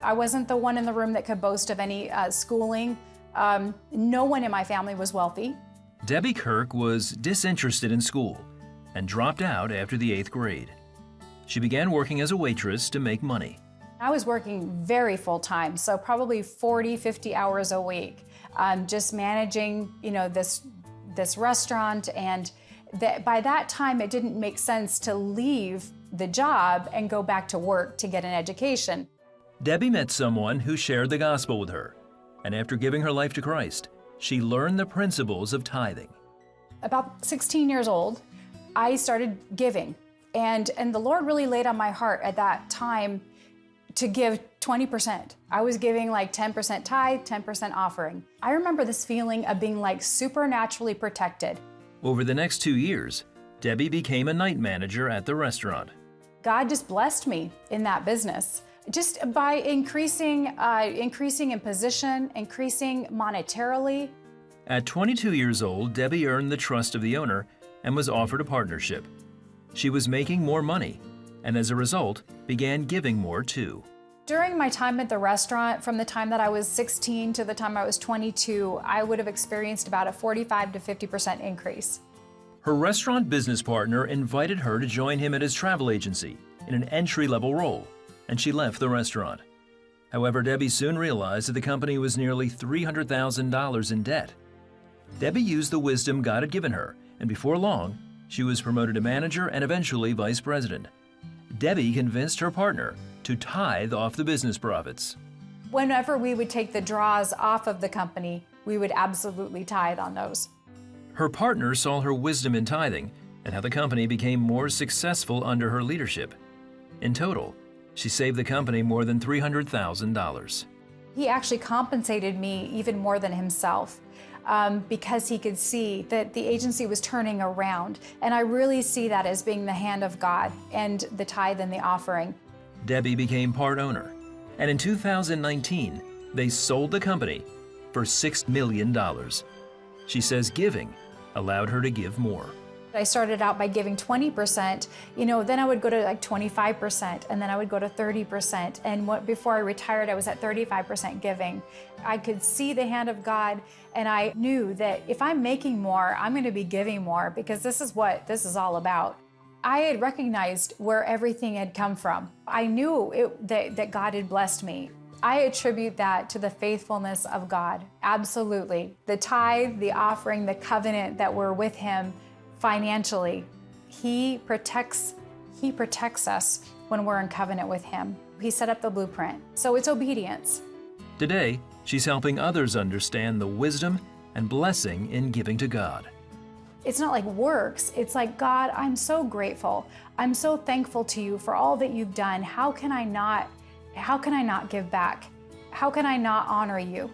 I wasn't the one in the room that could boast of any schooling. No one in my family was wealthy. Debbie Kirk was disinterested in school and dropped out after the 8th grade. She began working as a waitress to make money. I was working very full-time, so probably 40, 50 hours a week, just managing, this restaurant. And by that time, it didn't make sense to leave the job and go back to work to get an education. Debbie met someone who shared the gospel with her, and after giving her life to Christ, she learned the principles of tithing. About 16 years old, I started giving, and the Lord really laid on my heart at that time to give 20%. I was giving like 10% tithe, 10% offering. I remember this feeling of being like supernaturally protected. Over the next 2 years, Debbie became a night manager at the restaurant. God just blessed me in that business. Just by increasing in position, increasing monetarily. At 22 years old, Debbie earned the trust of the owner and was offered a partnership. She was making more money, and as a result, began giving more too. During my time at the restaurant, from the time that I was 16 to the time I was 22, I would have experienced about a 45 to 50% increase. Her restaurant business partner invited her to join him at his travel agency in an entry-level role, and she left the restaurant. However, Debbie soon realized that the company was nearly $300,000 in debt. Debbie used the wisdom God had given her, and before long, she was promoted to manager and eventually vice president. Debbie convinced her partner to tithe off the business profits. Whenever we would take the draws off of the company, we would absolutely tithe on those. Her partner saw her wisdom in tithing and how the company became more successful under her leadership. In total, she saved the company more than $300,000. He actually compensated me even more than himself because he could see that the agency was turning around. And I really see that as being the hand of God and the tithe and the offering. Debbie became part owner, and in 2019, they sold the company for $6 million. She says giving allowed her to give more. I started out by giving 20%, then I would go to like 25%, and then I would go to 30%. And before I retired, I was at 35% giving. I could see the hand of God, and I knew that if I'm making more, I'm going to be giving more, because this is what this is all about. I had recognized where everything had come from. I knew that God had blessed me. I attribute that to the faithfulness of God, absolutely. The tithe, the offering, the covenant that we're with Him financially. He protects us when we're in covenant with Him. He set up the blueprint, so it's obedience. Today, she's helping others understand the wisdom and blessing in giving to God. It's not like works, it's like, God, I'm so grateful. I'm so thankful to you for all that you've done. How can I not give back? How can I not honor you?